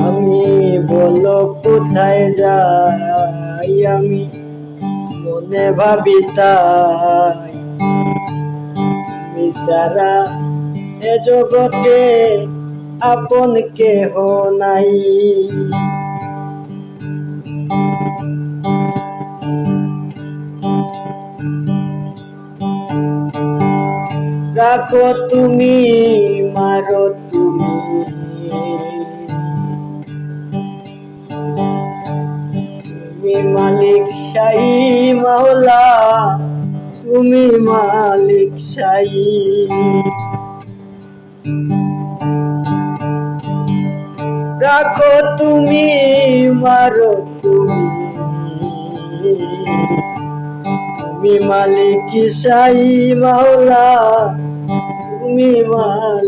আমি বলো কোথায় যাই, আমি মনে ভাবি তাই, তুমি ছাড়া এ জগতে আপন কেহ নাই। রাখো তুমি, মারো তুমি, তুমি মালিক শাহী মাওলা, তুমি মালিক শাহী। রাখো তুমি, মারো তুমি, তুমি মালিক শাহী মাওলা, তুমি মালিক।